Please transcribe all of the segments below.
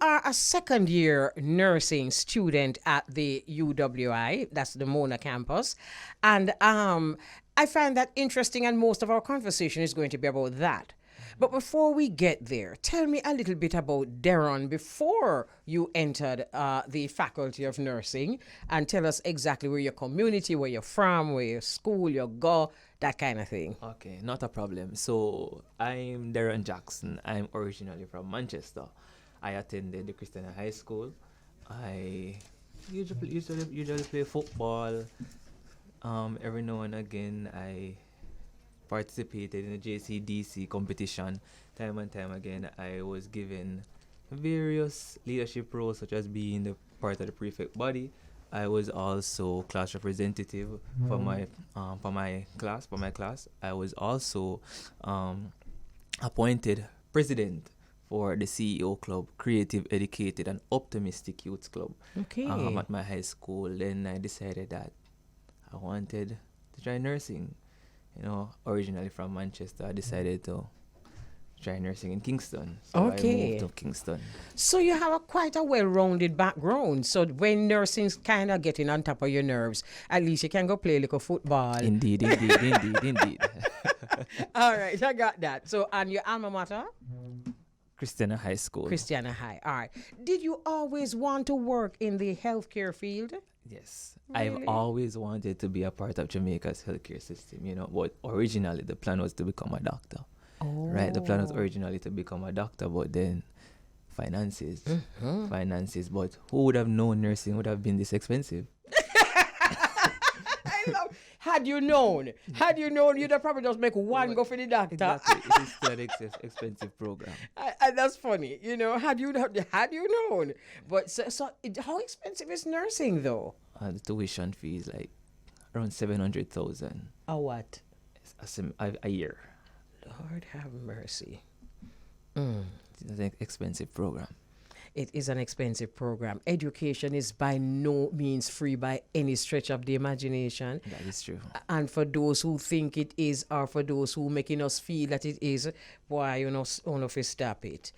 are a second year nursing student at the UWI, that's the Mona campus. And I find that interesting, and most of our conversation is going to be about that. But before we get there, tell me a little bit about Derron before you entered the Faculty of Nursing, and tell us exactly where your community, where you're from, where your school, your go, that kind of thing. Okay, not a problem. So I'm Derron Jackson. I'm originally from Manchester. I attended the Christiana High School. I usually play football. Every now and again, I participated in the JCDC competition. Time and time again, I was given various leadership roles, such as being the part of the prefect body. I was also class representative for my class. I was also appointed president for the CEO Club, Creative, Educated, and Optimistic Youth Club. Okay. At my high school. Then I decided that I wanted to try nursing. Originally from Manchester, I decided to try nursing in Kingston. So I moved to Kingston. So you have quite a well-rounded background. So when nursing's kind of getting on top of your nerves, at least you can go play a little football. Indeed. All right, I got that. So, and your alma mater? Christiana High School. Christiana High. All right. Did you always want to work in the healthcare field? Yes. Really? I've always wanted to be a part of Jamaica's healthcare system, but originally the plan was to become a doctor. Oh. Right? The plan was originally to become a doctor, but then finances. But who would have known nursing would have been this expensive? I love. Had you known, you'd have probably just make one go for the doctor. Exactly. It is still an expensive program. And that's funny, had you known. But so how expensive is nursing though? The tuition fee is like around 700,000 A what? a year. Lord have mercy. It's an expensive program. It is an expensive program. Education is by no means free by any stretch of the imagination. That is true. And for those who think it is, or for those who making us feel that it is, boy, all of you stop it.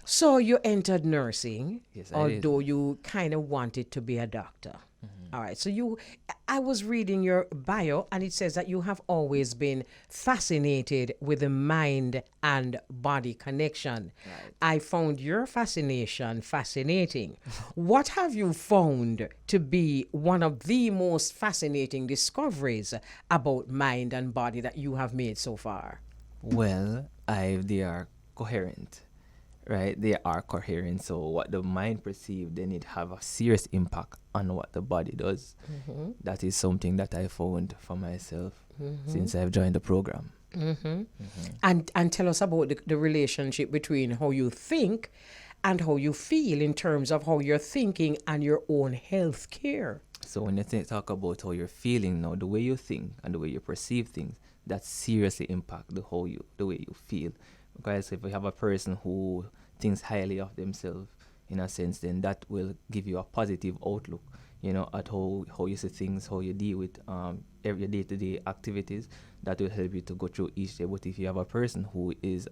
So you entered nursing, yes, I did. Although you kind of wanted to be a doctor. All right. So I was reading your bio, and it says that you have always been fascinated with the mind and body connection. Right. I found your fascination fascinating. What have you found to be one of the most fascinating discoveries about mind and body that you have made so far? Well, they are coherent. Right, they are coherent. So what the mind perceives, then it have a serious impact on what the body does. That is something that I found for myself since I've joined the program. And tell us about the relationship between how you think and how you feel in terms of how you're thinking and your own health care. So when you talk about how you're feeling now, the way you think and the way you perceive things, that seriously impact the way you feel. Because if you have a person who thinks highly of themselves, in a sense, then that will give you a positive outlook, at how you see things, how you deal with your day-to-day activities. That will help you to go through each day. But if you have a person who is,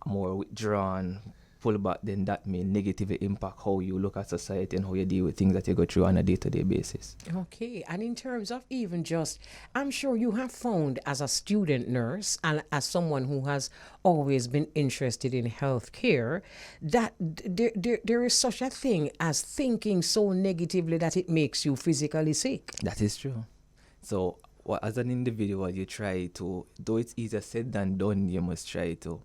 more withdrawn, pull back, then that may negatively impact how you look at society and how you deal with things that you go through on a day-to-day basis. Okay, and in terms of even just, I'm sure you have found as a student nurse and as someone who has always been interested in healthcare, that there is such a thing as thinking so negatively that it makes you physically sick. That is true. So as an individual, you try to, though it's easier said than done, you must try to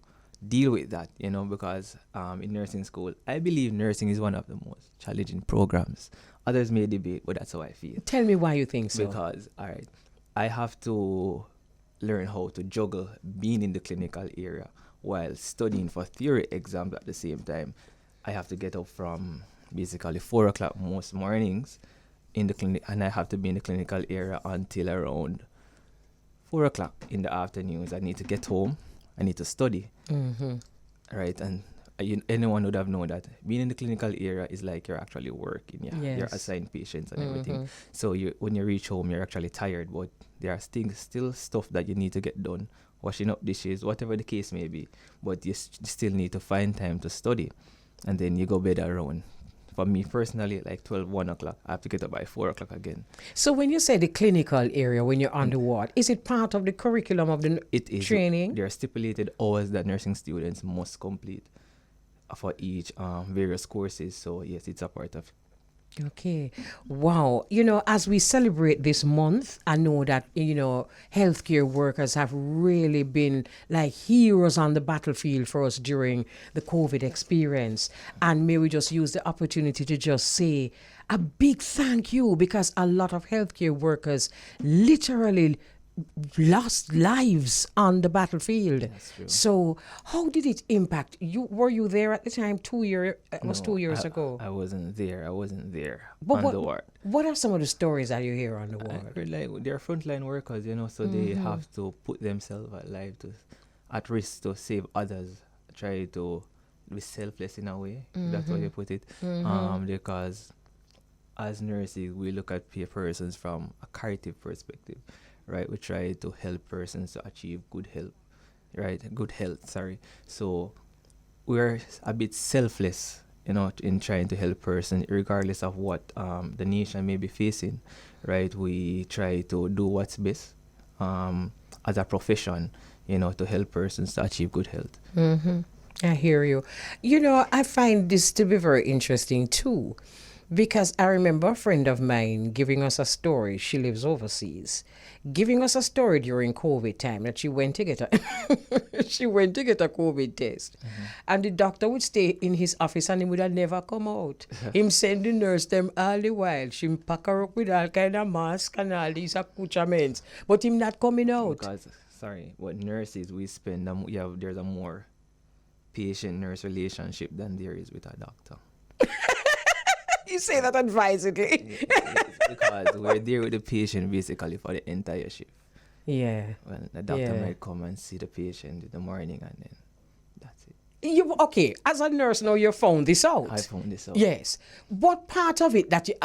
deal with that, because in nursing school, I believe nursing is one of the most challenging programs. Others may debate, but that's how I feel. Tell me why you think so. Because, I have to learn how to juggle being in the clinical area while studying for theory exams at the same time. I have to get up from basically 4 o'clock most mornings in the clinic, and I have to be in the clinical area until around 4 o'clock in the afternoons. I need to get home. I need to study. Right, and anyone would have known that being in the clinical area is like you're actually working. You're assigned patients and everything. So when you reach home, you're actually tired, but there are still stuff that you need to get done washing up dishes, whatever the case may be. But you still need to find time to study, and then you go bed around. For me personally, like 12, 1 o'clock, I have to get up by 4 o'clock again. So when you say the clinical area, when you're on the ward, is it part of the curriculum of the It is. training? There are stipulated hours that nursing students must complete for each various courses. So yes, it's a part of. Okay. Wow. As we celebrate this month, I know that, healthcare workers have really been like heroes on the battlefield for us during the COVID experience. And may we just use the opportunity to just say a big thank you, because a lot of healthcare workers literally lost lives on the battlefield. That's true. So how did it impact you? Were you there at the time? 2 years, it was No, 2 years ago. I wasn't there. But On the ward. what are some of the stories that you hear on the I ward? heard like they're frontline workers, so they have to put themselves at risk to save others. Try to be selfless in a way. That's how you put it. Because as nurses, we look at persons from a caritative perspective, right? We try to help persons to achieve good health, right? Good health, sorry. So we're a bit selfless, in trying to help person, regardless of what the nation may be facing, right? We try to do what's best as a profession, to help persons to achieve good health. I hear you. I find this to be very interesting too, because I remember a friend of mine giving us a story. She lives overseas, giving us a story during COVID time that she went to get a she went to get a COVID test, and the doctor would stay in his office and he would have never come out. Him send the nurse them all the while. She pack her up with all kind of mask and all these accoutrements, but him not coming out. Because, what nurses we spend, there's a more patient-nurse relationship than there is with a doctor. You say that advisedly. It's because we're there with the patient basically for the entire shift. Yeah. Well, the doctor Yeah. might come and see the patient in the morning, and then that's it. Okay, as a nurse now, you found this out. I found this out. Yes. What part of it that you...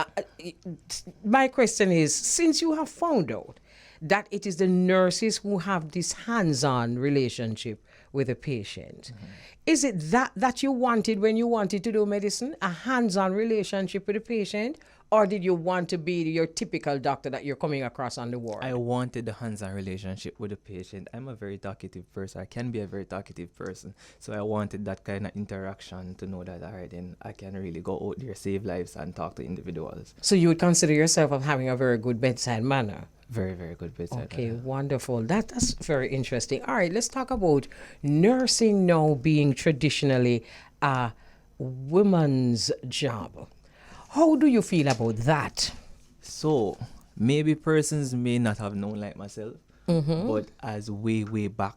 my question is, since you have found out that it is the nurses who have this hands-on relationship with the patient, is it that you wanted when you wanted to do medicine, a hands-on relationship with the patient, or did you want to be your typical doctor that you're coming across on the ward? I wanted the hands-on relationship with the patient. I'm a very talkative person. I can be a very talkative person. So I wanted that kind of interaction to know that, all right, then I can really go out there, save lives, and talk to individuals. So you would consider yourself of having a very good bedside manner? Very, very good bedside Okay, manner. wonderful. That's very interesting. All right, let's talk about nursing now being traditionally a woman's job. How do you feel about that? So maybe persons may not have known like myself, but as way back,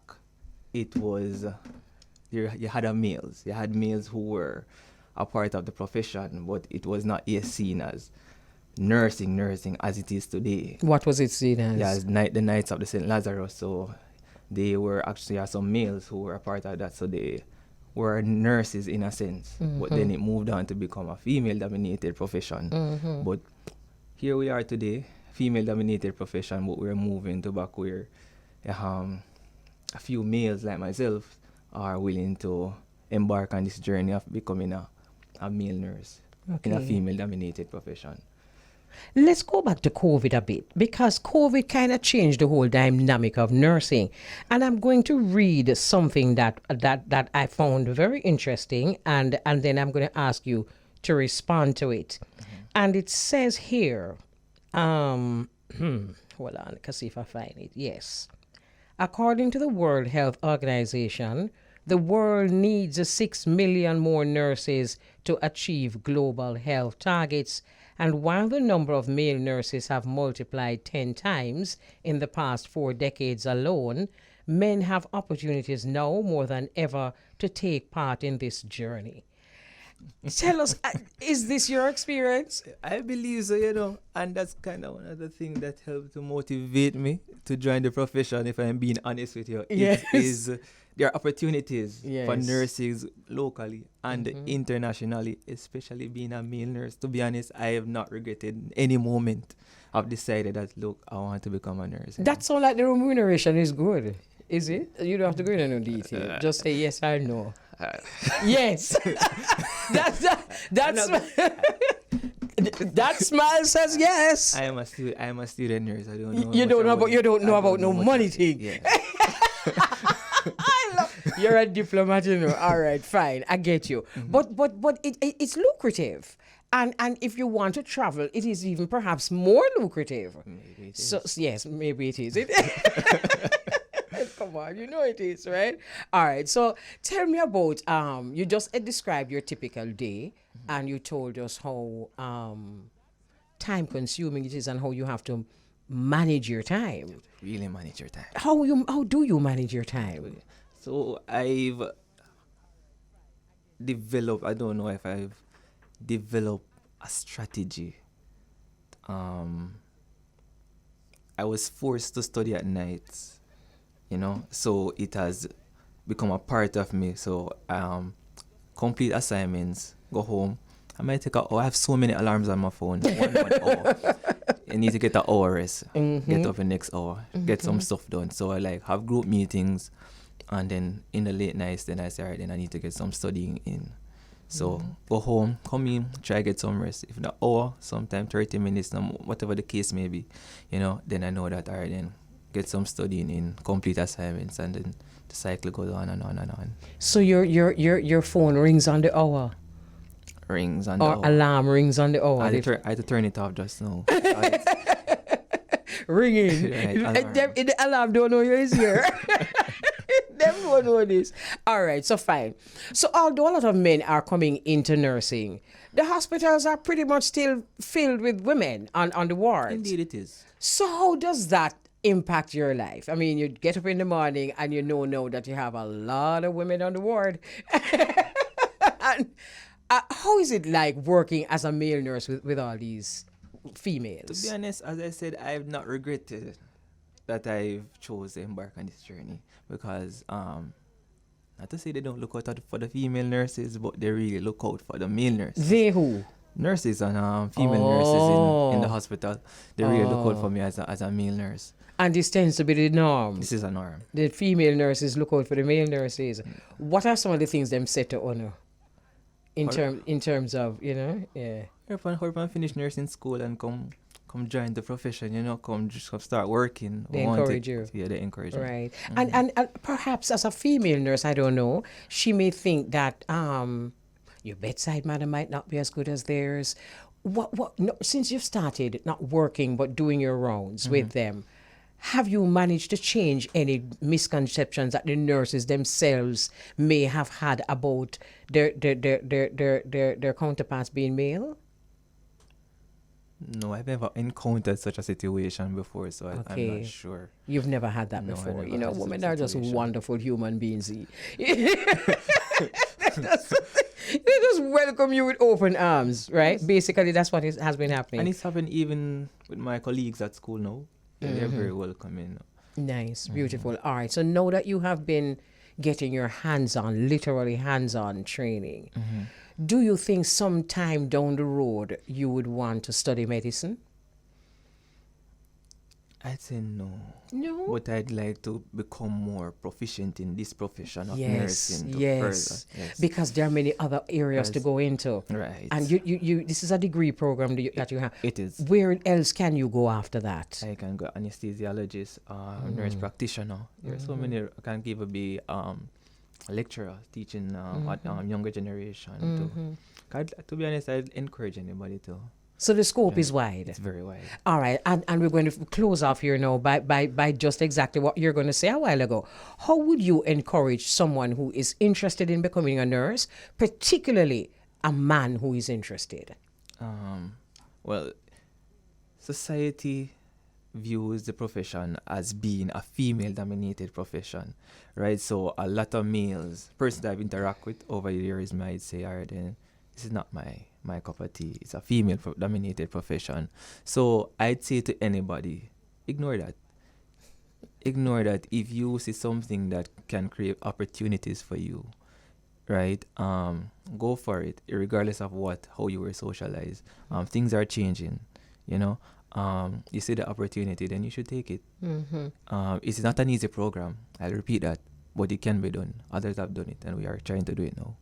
it was you had males. You had males who were a part of the profession, but it was not yet seen as nursing as it is today. What was it seen as? Yeah, the Knights of the St. Lazarus. So they were actually some males who were a part of that. So they were nurses in a sense, but then it moved on to become a female-dominated profession. But here we are today, female-dominated profession, but we're moving to back where a few males like myself are willing to embark on this journey of becoming a male nurse in a Okay. female-dominated profession. Let's go back to COVID a bit, because COVID kind of changed the whole dynamic of nursing. And I'm going to read something that I found very interesting, and then I'm going to ask you to respond to it. And it says here, hold on, let's see if I find it. Yes. According to the World Health Organization, the world needs 6 million more nurses to achieve global health targets. And while the number of male nurses have multiplied 10 times in the past 4 decades alone, men have opportunities now more than ever to take part in this journey. Tell us, is this your experience? I believe so, and that's kind of one of the things that helped to motivate me to join the profession, if I'm being honest with you. Yes. It is, there are opportunities for Yes. nurses locally and internationally, especially being a male nurse. To be honest, I have not regretted any moment. I've decided that, look, I want to become a nurse. That sounds like the remuneration is good. Is it? You don't have to go into no detail. Just say yes or no. Yes. That's that smile says yes. I am a student nurse. I don't know. You don't know about. You don't know I about no much money about- thing. Yeah. I love. You're a diplomat, you know. All right, fine, I get you. But it's lucrative, and if you want to travel, it is even perhaps more lucrative. Maybe it So is. yes, maybe it is. Come on, you know it is, right? All right. So tell me about you just described your typical day, and you told us how time consuming it is and how you have to manage your time. Really manage your time. How do you manage your time? So I've developed. I don't know if I've developed a strategy. I was forced to study at night, so it has become a part of me. So complete assignments, go home. I might take I have so many alarms on my phone. One hour. I need to get an hour rest. Get up the next hour. Get some stuff done. So I have group meetings, and then in the late nights, then I say, alright, then I need to get some studying in. So go home, come in, try get some rest. If the hour, sometime 30 minutes, whatever the case may be, then I know that alright, then get some studying in, complete assignments, and then the cycle goes on and on and on. So your phone rings on the hour, Rings on the or hour. alarm rings on the hour. I had to turn it off just now. Ringing. Right, alarm. The alarm don't know you're here. Them don't know this. All right, so fine. So although a lot of men are coming into nursing, the hospitals are pretty much still filled with women on the wards. Indeed it is. So how does that impact your life? I mean, you get up in the morning and you know that you have a lot of women on the ward. And how is it like working as a male nurse with all these females? To be honest, as I said, I've not regretted that I've chose to embark on this journey, because not to say they don't look out for the female nurses, but they really look out for the male nurses. They who? Nurses and female nurses in the hospital, they really look out for me as a male nurse. And this tends to be the norm. This is a norm. The female nurses look out for the male nurses. What are some of the things them set to honor in terms of, yeah. Hope I finish nursing school and come join the profession, come start working. They encourage you. Yeah, they encourage me. Right. And perhaps as a female nurse, I don't know, she may think that your bedside manner might not be as good as theirs. No, since you've started not working but doing your rounds with them, have you managed to change any misconceptions that the nurses themselves may have had about their counterparts being male? No, I've never encountered such a situation before, so I'm Okay. not sure. You've never had that No, I before. never You know, had such women a are just situation. wonderful human beings. They just welcome you with open arms, right? Basically, that's what has been happening. And it's happened even with my colleagues at school now. They're very welcoming. Nice, beautiful. All right. So now that you have been getting your literally hands-on training, do you think sometime down the road you would want to study medicine? I'd say no. No. But I'd like to become more proficient in this profession of Yes, nursing. yes. Yes. Because there are many other areas to Yes. go into. Right. And you this is a degree program that you have. It is. Where else can you go after that? I can go anesthesiologist, nurse practitioner. There are so many. I can give be a lecturer teaching what younger generation. To be honest, I'd encourage anybody to. So the scope is wide. It's very wide. All right, and we're going to close off here now by just exactly what you're going to say a while ago. How would you encourage someone who is interested in becoming a nurse, particularly a man who is interested? Well, society views the profession as being a female-dominated profession, right? So a lot of males, persons that I've interacted with over the years might say, all right, then this is not my cup of tea. It's a female-dominated profession. So I'd say to anybody, ignore that. Ignore that. If you see something that can create opportunities for you, right? Go for it, regardless of how you were socialized. Things are changing, you see the opportunity, then you should take it. Mm-hmm. It's not an easy program. I'll repeat that, but it can be done. Others have done it, and we are trying to do it now.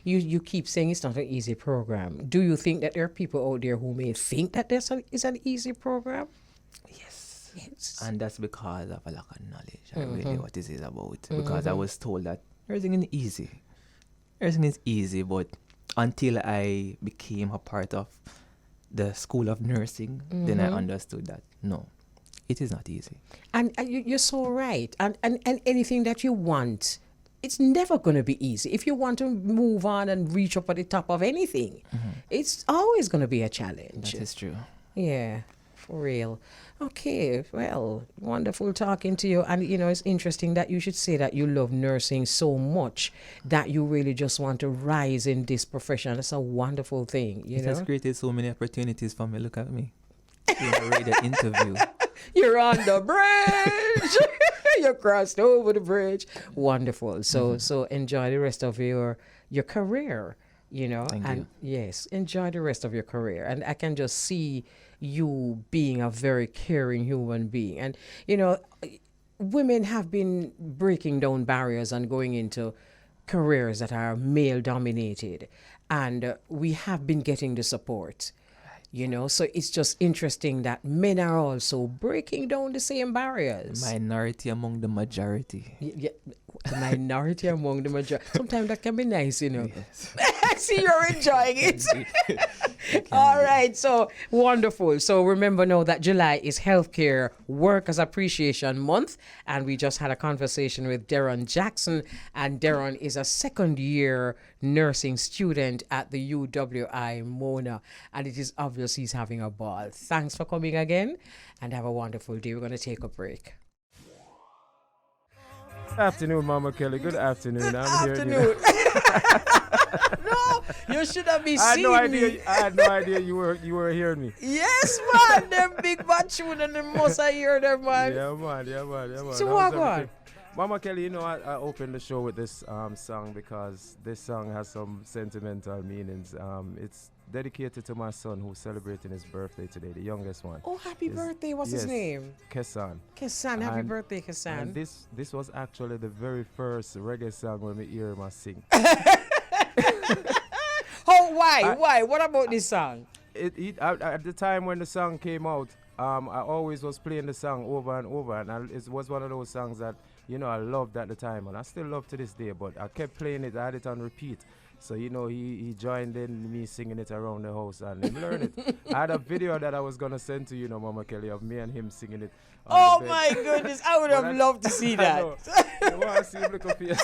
You keep saying it's not an easy program. Do you think that there are people out there who may think that it's an easy program? Yes. Yes. And that's because of a lack of knowledge and really what this is about. Because I was told that everything is easy. Everything is easy, but until I became a part of the School of Nursing, then I understood that no, it is not easy. And you're so right. And anything that you want, it's never going to be easy. If you want to move on and reach up at the top of anything, it's always going to be a challenge. That is true. Yeah, for real. Okay, well, wonderful talking to you. And, it's interesting that you should say that you love nursing so much that you really just want to rise in this profession. That's a wonderful thing, It has created so many opportunities for me. Look at me. In a radio interview. You're on the bridge. You crossed over the bridge. Wonderful. So enjoy the rest of your career, Thank and you. yes, enjoy the rest of your career. And I can just see you being a very caring human being. And, women have been breaking down barriers and going into careers that are male dominated. And we have been getting the support. So it's just interesting that men are also breaking down the same barriers. Minority among the majority. Yeah, the minority among the majority. Sometimes that can be nice, Yes. I see you're enjoying it. All right, so wonderful. So remember now that July is Healthcare Workers Appreciation Month, and we just had a conversation with Derron Jackson, and Derron is a second-year nursing student at the UWI Mona, and it is obvious he's having a ball. Thanks for coming again, and have a wonderful day. We're going to take a break. Good afternoon, Mama Kelly. Good afternoon. I'm here. No, you should have been I had seeing no idea. me. I had no idea you were hearing me. Yes, man. Them big bad tune and the most I hear them, man. Yeah, man. So That what was on? everything. Mama Kelly, I opened the show with this song because this song has some sentimental meanings. It's dedicated to my son who's celebrating his birthday today, the youngest one. Oh, happy Yes, birthday. What's his yes, name? Kesan. Kesan. Happy And- birthday, And Kesan. this was actually the very first reggae song when we hear him sing. Oh, why? What about this song? At the time when the song came out, I always was playing the song over and over, and it was one of those songs that I loved at the time, and I still love to this day. But I kept playing it, I had it on repeat. So he joined in me singing it around the house, and he learned it. I had a video that I was gonna send to Mama Kelly, of me and him singing it. on Oh, the bed. my goodness. I would But have loved to see I that. know. You want to see him look up here?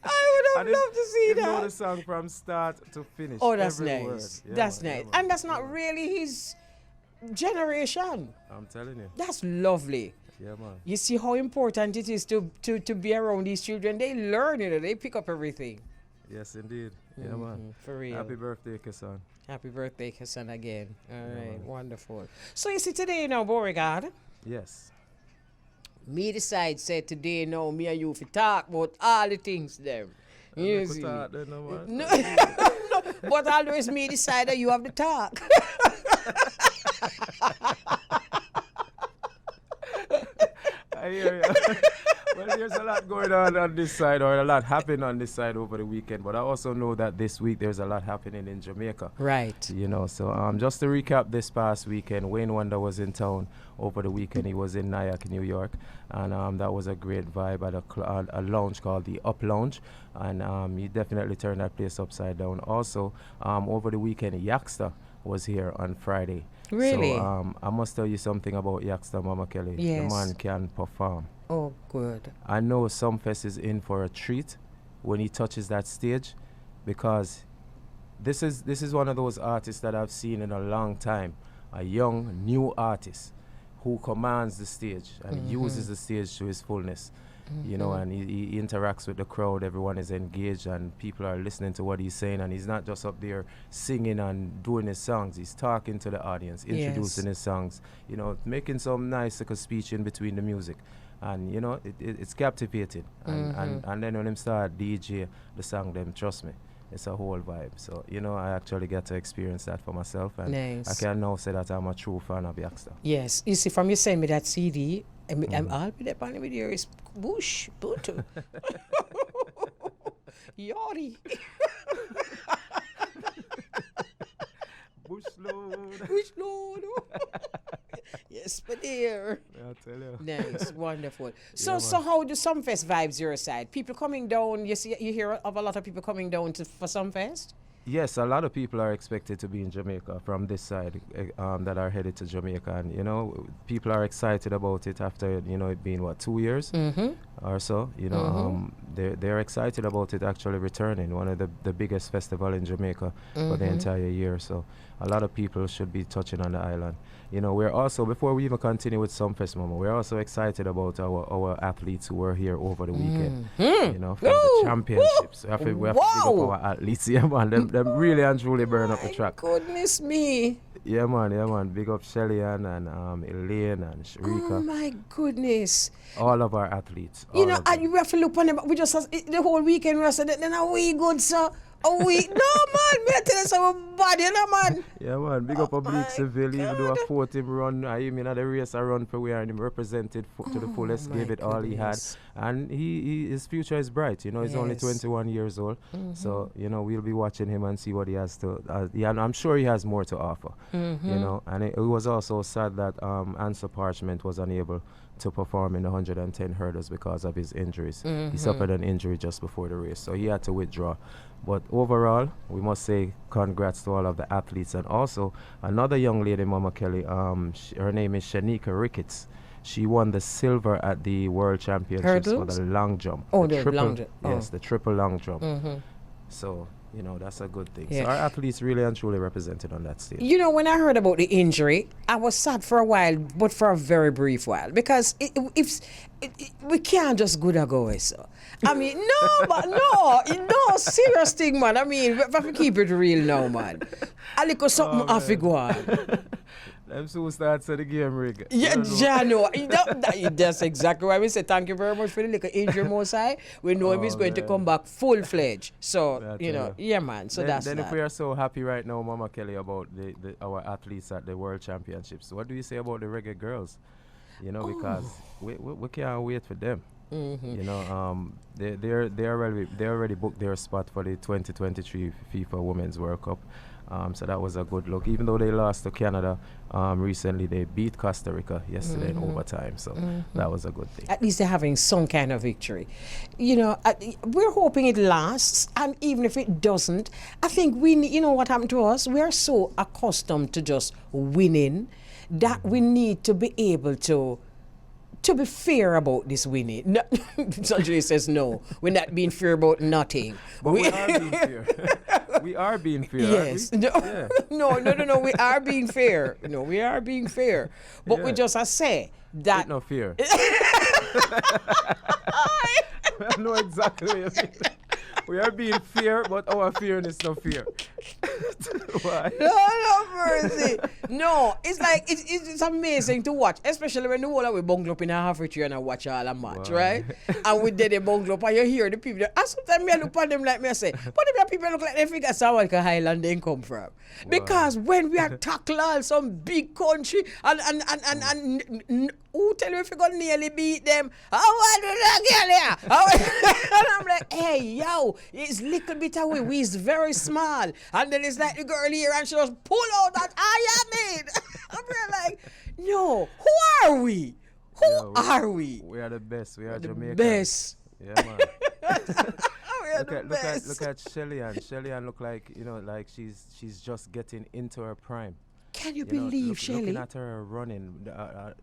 I would have loved to see You know the that. song from start to finish. Oh, that's every nice. word. Yeah, That's man, nice. yeah, man, And that's yeah, not man. really his generation. I'm telling you. That's lovely. Yeah, man. You see how important it is to be around these children. They learn, they pick up everything. Yes, indeed. Yeah, man. For real. Happy birthday, Kasan. Happy birthday, Hassan, again. All right, man. wonderful. So you see today now, Beauregard, Yes. me decide say today now, me and you fi talk about all the things them. You see. Then, no, man. No, no, but always me decide that you have the talk. I hear you. Well, there's a lot going on this side, or a lot happening on this side over the weekend. But I also know that this week there's a lot happening in Jamaica. Right. So just to recap, this past weekend, Wayne Wonder was in town over the weekend. He was in Nyack, New York, and that was a great vibe at a lounge called the Up Lounge, and he definitely turned that place upside down. Also, over the weekend, Yaxter was here on Friday. Really? So I must tell you something about Yaxter, Mama Kelly. Yes. The man can perform. Oh, good. I know Sumfest is in for a treat when he touches that stage, because this is one of those artists that I've seen in a long time, a young, new artist who commands the stage and uses the stage to his fullness. And he interacts with the crowd. Everyone is engaged and people are listening to what he's saying, and he's not just up there singing and doing his songs. He's talking to the audience, introducing his songs, making some nice little speech in between the music. And it's captivating. And then when him start DJ the song, them, trust me, it's a whole vibe. So, you know, I actually get to experience that for myself, and Nice. I can now say that I'm a true fan of Yaxter. Yes. You see, from you send me that CD, I'll be there on the video is whoosh, booto. Yori. Bush load. Which Lord? Yes, but there. I'll tell you. Nice, wonderful. So, Yeah, so how do Sumfest vibes your side? People coming down. You see, you hear of a lot of people coming down for Sumfest. Yes, a lot of people are expected to be in Jamaica from this side, that are headed to Jamaica, and you know, people are excited about it after, you know, it being what, 2 years or so. You know, they're excited about it actually returning, one of the biggest festival in Jamaica for the entire year. So a lot of people should be touching on the island. You know, we're also, before we even continue with Sumfest, Mama, we're also excited about our athletes who were here over the weekend. You know, from the championships. We have to big up our athletes. Yeah, man. Them really and truly burn up the track. Goodness me. Yeah, man. Big up Shelly and Elaine and Sharika. Oh my goodness. All of our athletes. You know, and you have to look on them. We just the whole weekend we said then are we good, sir? Are we? No man, me tell you some bad, you know, man. Yeah, man. Big up Oblique Seville, even though a God. 4th him run, I mean, at the race I run for where and him represented to the fullest, my gave it all he had. goodness. And his future is bright, you know, he's only Yes. 21 years old. So, you know, we'll be watching him and see what he has to, yeah, and I'm sure he has more to offer, you know. And it was also sad that Answer Parchment was unable to perform in the 110 hurdles because of his injuries. He suffered an injury just before the race, so he had to withdraw. But overall, we must say congrats to all of the athletes, and also another young lady, Mama Kelly. Her name is Shanika Ricketts. She won the silver at the World Championships for Hurdles? the long jump. Oh, the the triple, long jump. Yes, Oh. the triple long jump. So, you know, that's a good thing. Yeah. So our athletes really and truly represented on that stage. You know, when I heard about the injury, I was sad for a while, but for a very brief while, because we can't just go so. I mean, no, serious thing, man. I mean, we have to keep it real now, man. A little something off it go on. Them soon starts at the game rig. Yeah, Jano. That's exactly why we say thank you very much for the little injury, Mosai. We know him is going to come back full-fledged. So, That's you know, it. yeah, man. So Then that's if that. we are so happy right now, Mama Kelly, about our athletes at the World Championships, what do you say about the reggae girls? You know, because we can't wait for them. You know, they already booked their spot for the 2023 FIFA Women's World Cup. So that was a good look. Even though they lost to Canada recently, they beat Costa Rica yesterday in overtime. So that was a good thing. At least they're having some kind of victory. You know, we're hoping it lasts, and even if it doesn't, I think you know what happened to us? We are so accustomed to just winning that we need to be able to be fair about this winning. No, Sanjay says no. We're not being fair about nothing. But we are being fair. We are being fair. Yes. Aren't we? No, Yeah. no. We are being fair. No, we are being fair. But we Yeah. just say that. With no fear. I know exactly what you mean. We are being fair, but our fearness no fear. Why? No mercy. No, it's like it's amazing to watch, especially when the whole of we bungle up in a half tree and I watch all a match, Wow. right? And we did a bungle up and you hear the people. And sometimes me I look at them like me I say, but if the people look like they figure someone like a Highland they come from. Because when we are tackle all some big country and who tell you if you gonna nearly beat them? How do that get here? And I'm like, hey yo, it's little bit away. We's very small. And then it's like the girl here and she just pull out that I am. I'm really like, no, who are we? Who are we? We are the best. We are The Jamaicans. best. Yeah, man. We are the best. Look at Shelly-Ann. Shelly-Ann look like, you know, like she's just getting into her prime. Can you You know, believe, Shelly? looking at her running,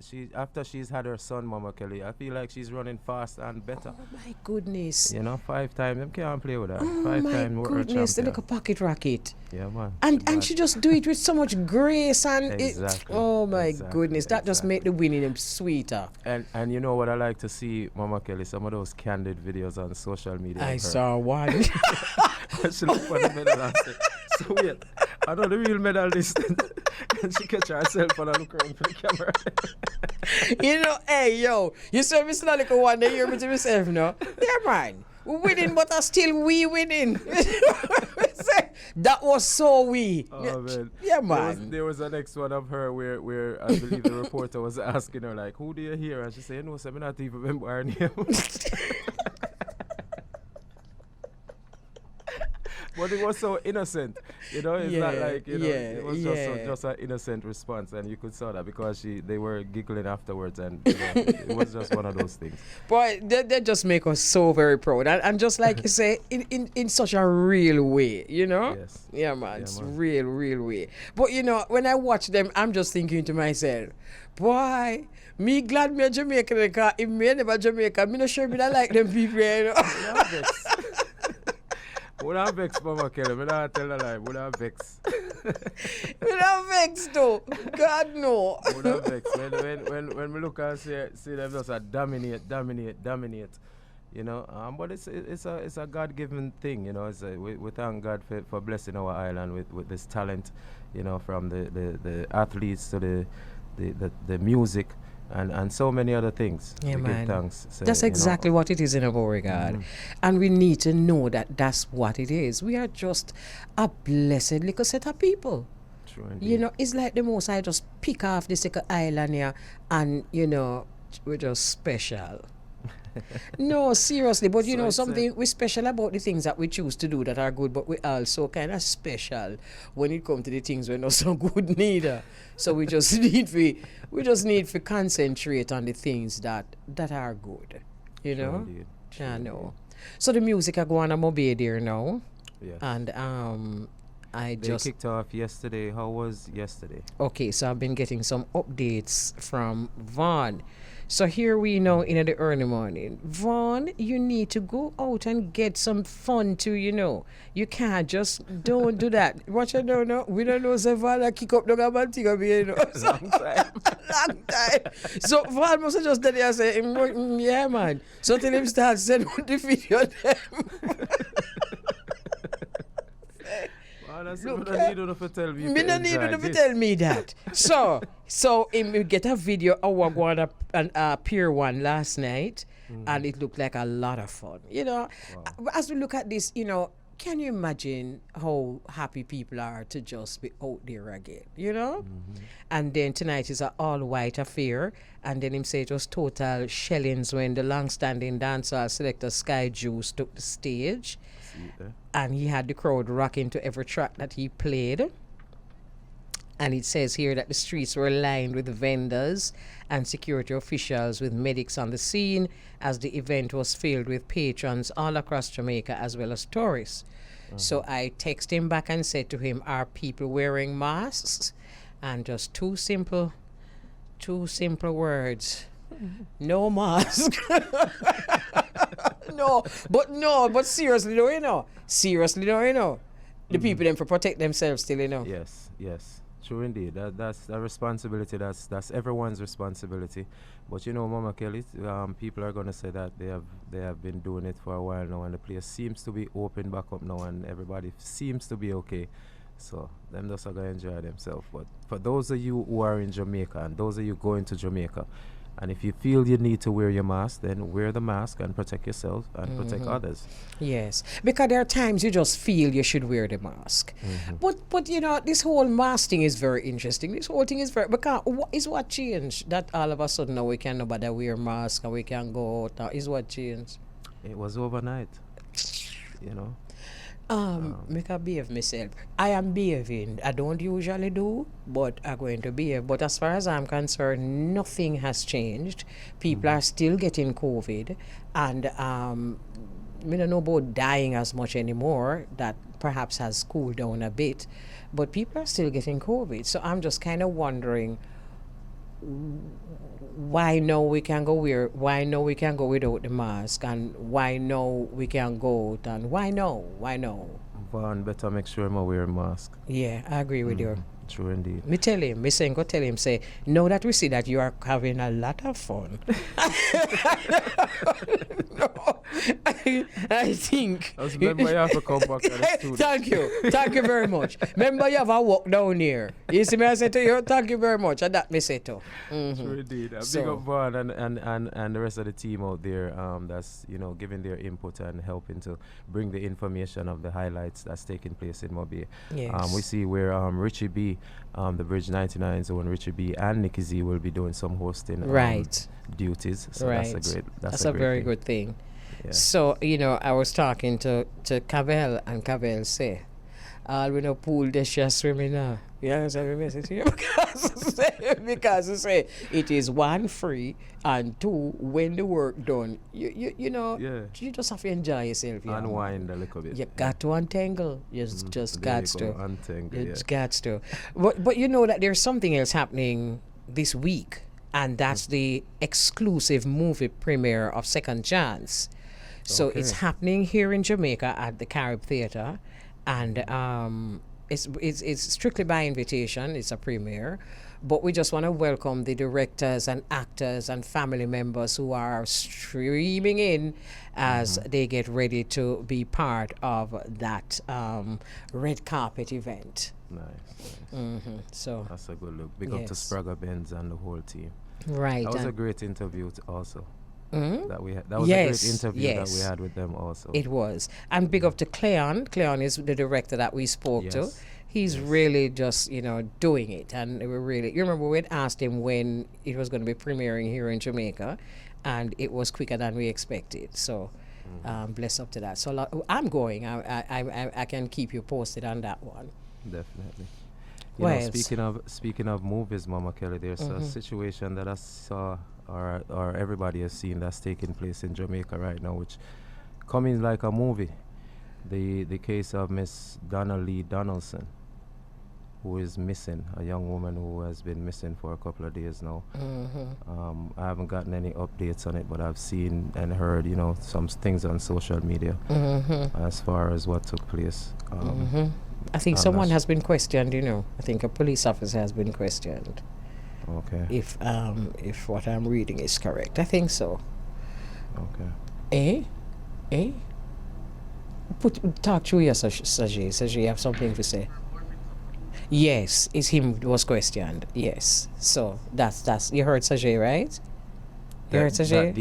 she after she's had her son, Mama Kelly, I feel like she's running fast and better. Oh my goodness. You know, 5 times, them can't play with that. Oh 5 my time world goodness, the champion. little pocket rocket. Yeah, man. And she just do it with so much grace and Exactly, oh my exactly, goodness, that just exactly. make the winning them sweeter. And you know what I like to see, Mama Kelly, some of those candid videos on social media. I of her. saw one. She look for the medal and say, so wait, I know the real medalist. And she catch herself and I look around for the camera. You know, hey yo, you saw me still like one day, hear me to myself, no? Yeah, man. We winning, but are still we winning. That was so we. Oh man. Yeah, man. There was a next one of her where I believe the reporter was asking her like, "Who do you hear?" And she said, "No, sir, I not even remember her name." But it was so innocent, you know. It's not like, you know, it was just an innocent response, and you could saw that because they were giggling afterwards, and you know, it was just one of those things. Boy, they just make us so very proud, and just like you say, in such a real way, you know. Yes. Yeah, man, Yeah, it's man. real way. But you know, when I watch them, I'm just thinking to myself, boy, me glad me a Jamaican because if me never Jamaica, me not sure me not like them people, you know. Would I vex, Mama Kelly? Me not tell a lie. Would I vex? Me not vex though. God no. Would I vex? When we look and see them just a dominate. You know, but it's a God-given thing. You know, we thank God for blessing our island with this talent. You know, from the athletes to the music. And so many other things. Yeah, we man. give thanks. So, That's you know, exactly what it is in our regard. And we need to know that that's what it is. We are just a blessed little set of people. true indeed. You know, it's like the most I just pick off this little island here and, you know, we're just special. No, seriously, but you So know, it's something we're special about the things that we choose to do that are good, but we also kind of special when it comes to the things we're not so good neither. So we just need to concentrate on the things that are good. You True know? indeed. True I indeed. know. So the music are going on Mobile there now. Yes. And I They just kicked off yesterday. How was yesterday? okay, so I've been getting some updates from Vaughn. So here we know in the early morning. Vaughn, you need to go out and get some fun too, you know. You can't just don't do that. What you don't know? We don't know if Vaughn kick up the gabantiga, you know. Long time. Long time. So Vaughn must have just done it and say, yeah man. So till him start sending the video them. That's Look, I need you to tell me. Me no need you to tell me that. So we get a video our going up and Pier 1 last night, and it looked like a lot of fun. You know, as we look at this, you know, can you imagine how happy people are to just be out there again? You know, and then tonight is an all-white affair, and then him say it was total shellings when the long-standing dancehall selector Sky Juice took the stage. And he had the crowd rocking to every track that he played. And it says here that the streets were lined with vendors and security officials with medics on the scene as the event was filled with patrons all across Jamaica as well as tourists. So I texted him back and said to him, are people wearing masks? And just two simple words. No mask. No, but seriously though, you know. The people them for protect themselves still, you know. Yes. True indeed. That's a responsibility. That's everyone's responsibility. But you know, Mama Kelly, people are gonna say that they have been doing it for a while now, and the place seems to be open back up now, and everybody seems to be okay. So them just are gonna enjoy themselves. But for those of you who are in Jamaica and those of you going to Jamaica, and if you feel you need to wear your mask, then wear the mask and protect yourself and protect others. Yes, because there are times you just feel you should wear the mask. But you know, this whole mask thing is very interesting. This whole thing is because what changed that all of a sudden now we can nobody wear mask and we can go out now is what changed. It was overnight, you know. Make I behave myself. I am behaving. I don't usually do, but I'm going to behave. But as far as I'm concerned, nothing has changed. People are still getting COVID, and we don't know about dying as much anymore. That perhaps has cooled down a bit, but people are still getting COVID. So I'm just kind of wondering why no we can go without the mask, and why no we can go out, and why no Vaughn better make sure I wear a mask. yeah, I agree with you. True indeed. Me tell him, me saying, go tell him, say, now that we see that you are having a lot of fun. No, I think. Remember, you have to come back to the studio. Thank you very much. Remember, you have a walk down here. You see me, I say to you, thank you very much. And that me say too. True indeed. Big up Vaughn and the rest of the team out there that's, giving their input and helping to bring the information of the highlights that's taking place in Mobile. Yes. We see where Richie B, the Bridge 99 zone, Richie B and Nikki Z will be doing some hosting duties. So that's a very thing. good thing. Yeah. So, I was talking to Cavell, and Cavell say, we no pool this just swimming now. You understand the message here? Because you say it is one, free, and two, when the work done, you just have to enjoy yourself. Unwind a little bit. You got to untangle. You just got to. Untangle, You just got to. But you know that there's something else happening this week, and that's the exclusive movie premiere of Second Chance. So it's happening here in Jamaica at the Carib Theatre, and it's strictly by invitation. It's a premiere, but we just want to welcome the directors and actors and family members who are streaming in as they get ready to be part of that red carpet event. Nice. So that's a good look. Big up to Sprague Benz and the whole team. Right. That was a great interview also. That was a Yes, great interview yes. that we had with them also. It was. And big up to Cleon. Cleon is the director that we spoke to. He's really just, doing it. And we really, you remember we had asked him when it was going to be premiering here in Jamaica, and it was quicker than we expected. So bless up to that. So I'm going. I can keep you posted on that one. Definitely. Well, speaking of movies, Mama Kelly, there's a situation that I saw or everybody has seen that's taking place in Jamaica right now, which coming like a movie. The case of Miss Donna Lee Donaldson, who is missing, a young woman who has been missing for a couple of days now. I haven't gotten any updates on it, but I've seen and heard, some things on social media as far as what took place. I think someone has been questioned, I think a police officer has been questioned. Okay. If what I'm reading is correct. I think so. Okay. Talk through your Sajay. Sajay, you have something to say? Yes, it's him was questioned. Yes. So that's you heard Sajay, right? You heard Sajay?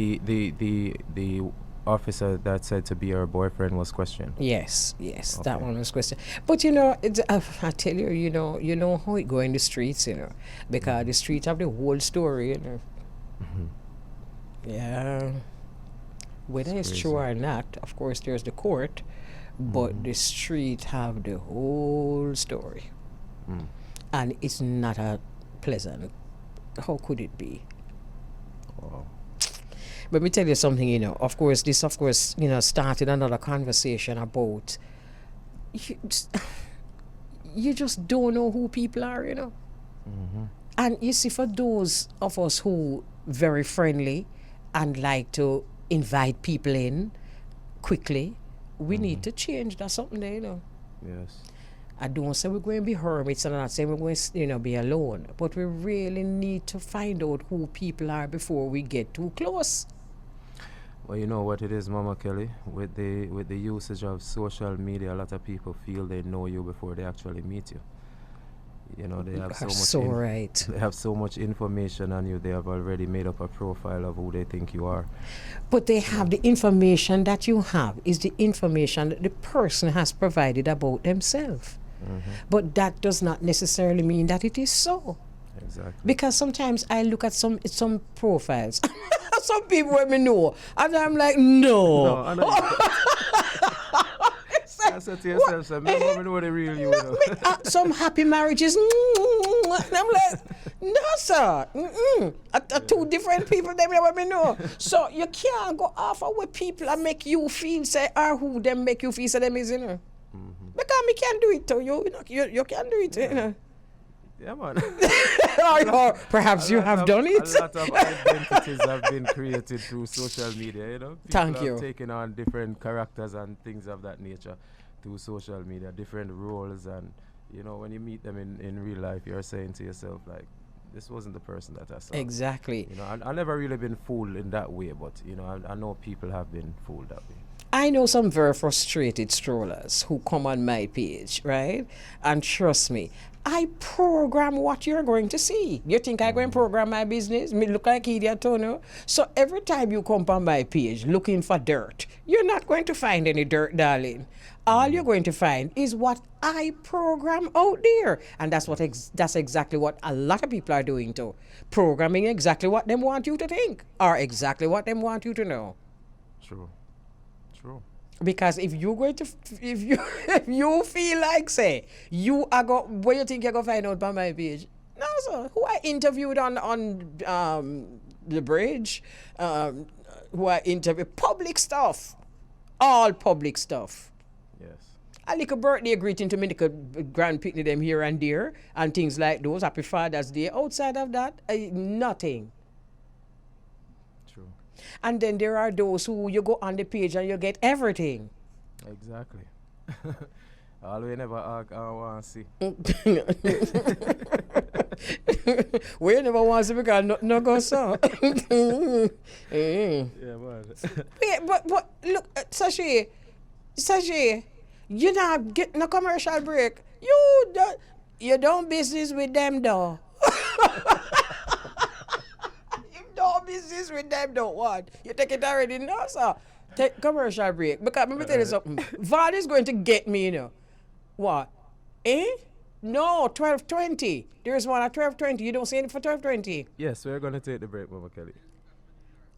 The officer that said to be her boyfriend was questioned. Yes, Okay. that one was questioned. But I tell you, you know how it go in the streets, because the streets have the whole story, Yeah. Whether it's true or not, of course, there's the court, but the street have the whole story, and it's not a pleasant. How could it be? Wow. But let me tell you something, of course, started another conversation about you just don't know who people are, And you see, for those of us who very friendly and like to invite people in quickly, we need to change. That's something there, Yes. I don't say we're going to be hermits, and I'm not saying we're going to, be alone. But we really need to find out who people are before we get too close. Well, you know what it is, Mama Kelly. With the usage of social media, a lot of people feel they know you before they actually meet you. They have They have so much information on you. They have already made up a profile of who they think you are. But they have the information that you have is the information that the person has provided about themselves. But that does not necessarily mean that it is so. Exactly. Because sometimes I look at some profiles, some people let me know, and I'm like, no. I know. I said to yourself, so maybe I know the real you. Some happy marriages, and I'm like, no, sir. Two different people, they let me know. So you can't go off of what people and make you feel, say, or who them make you feel, say them is, Because me can't do it to you. You can't do it, Yeah, man. or perhaps you have done it. A lot of identities have been created through social media, People Thank have you. taken on different characters and things of that nature through social media, different roles and you know, when you meet them in real life, you're saying to yourself, like, this wasn't the person that I saw. Exactly. You know, I never really been fooled in that way, but, you know, I know people have been fooled that way. I know some very frustrated strollers who come on my page, right? And trust me, I program what you're going to see. You think I go and program my business? Me look like idiot, Tono. So every time you come on my page looking for dirt, you're not going to find any dirt, darling. All you're going to find is what I program out there, and that's what that's exactly what a lot of people are doing too, programming exactly what them want you to think or exactly what them want you to know. True. True. Because if you going to if you if you feel like say you are go where you think you're gonna find out by my page, no sir, who I interviewed on the bridge, who I interviewed public stuff, all public stuff. Yes. A little birthday greeting to me, little grand picnic them here and there and things like those. Happy Father's Day. Outside of that, nothing. True. And then there are those who you go on the page and you get everything. Exactly. All we never ask, I want to see. We never want to see because no go so. Yeah, man. Yeah, but look, Sashi, you not get no commercial break. You don't business with them though. You don't business with them though. What? You take it already, no sir. Take commercial break because let me tell you something. Van is going to get me, you know. What? Eh? No, 12:20. There's one at 12:20. You don't see any for 12:20. Yes, we're going to take the break, Mama Kelly.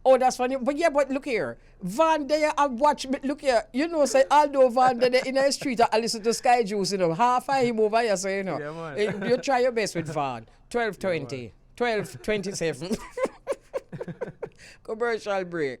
Oh, that's funny. But yeah, but look here. Van there I watch me. Look here. You know, say although Van there in the street I listen to Sky Juice, you know. Half of him over here, so you know. Yeah, man. You try your best with Van. 12:20. 12:27. Commercial break.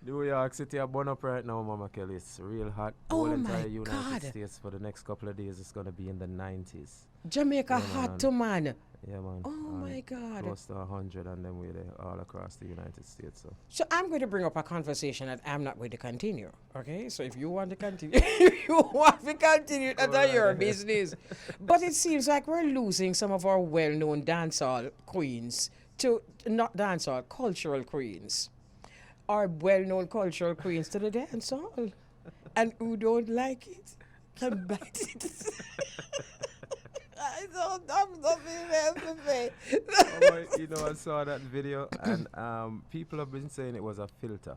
New York City are burn up right now, Mama Kelly. It's real hot. Oh Whole my entire United God. States for the next couple of days it's gonna be in the 90s. Jamaica Yeah, hot man. too, man. Yeah, man. Oh And my God. Close to 100 and then we're there all across the United States. So So I'm going to bring up a conversation that I'm not going to continue. Okay? So if you want to continue, if you want to continue, that's Go right your ahead. business. But it seems like we're losing some of our well-known dancehall queens to not dancehall, cultural queens. Our well-known cultural queens to the dancehall. And who don't like it can bite it. I don't have nothing else to say. you know, I saw that video and people have been saying it was a filter.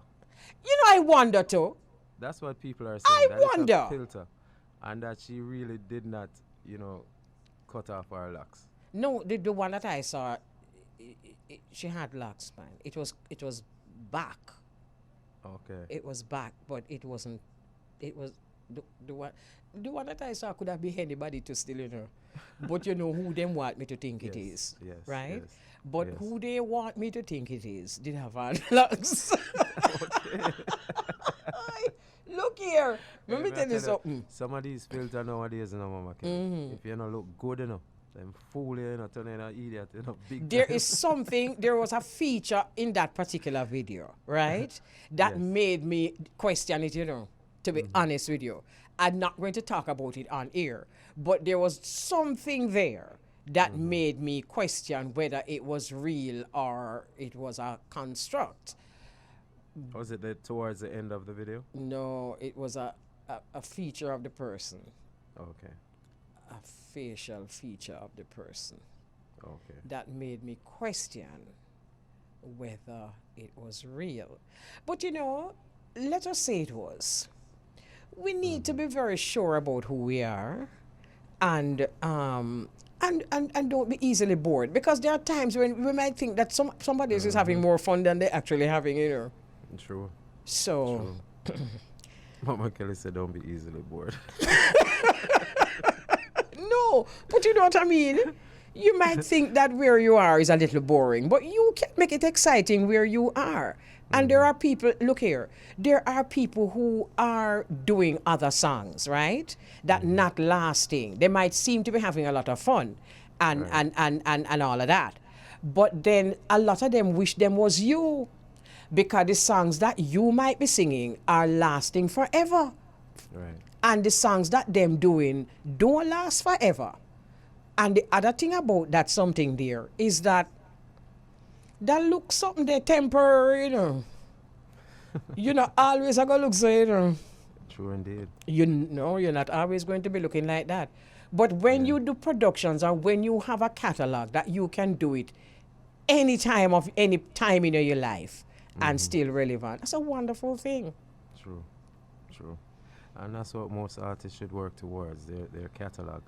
You know, I wonder too. That's what people are I saying. That it's wonder. a filter. And that she really did not, you know, cut off her locks. No, the one that I saw, she had locks, man. It was back. Okay. It was back, but it wasn't. It was the one that I saw could have been anybody to still, you know. But you know who them want me to think it Yes, is, yes, right? yes, But yes. who they want me to think it is did have had locks. Look here, let me Hey, tell you man, something. some of these filters nowadays, you know, Mama Kelly, if you don't look good enough, them fool you, you know, turn you into an idiot, you know, big There time. is something, there was a feature in that particular video, right? That Yes. made me question it, you know, to be honest with you. I'm not going to talk about it on air, but there was something there that made me question whether it was real or it was a construct. Was it towards the end of the video? No, it was a feature of the person, Okay. a facial feature of the person. Okay. That made me question whether it was real. But you know, let us say it was. We need to be very sure about who we are and don't be easily bored, because there are times when we might think that somebody else is having more fun than they're actually having, you know. True. So True. Mama Kelly said don't be easily bored. no, but you know what I mean? You might think that where you are is a little boring, but you can make it exciting where you are. And there are people, look here, there are people who are doing other songs, right? That not lasting. They might seem to be having a lot of fun and all of that. But then a lot of them wish them was you, because the songs that you might be singing are lasting forever. Right. And the songs that them doing don't last forever. And the other thing about that something there is that looks something there temporary, you know. You're not always gonna look so, you know. True indeed. You know, you're not always going to be looking like that. But when you do productions or when you have a catalog that you can do it any time in your life and still relevant, that's a wonderful thing. True. And that's what most artists should work towards, their catalog.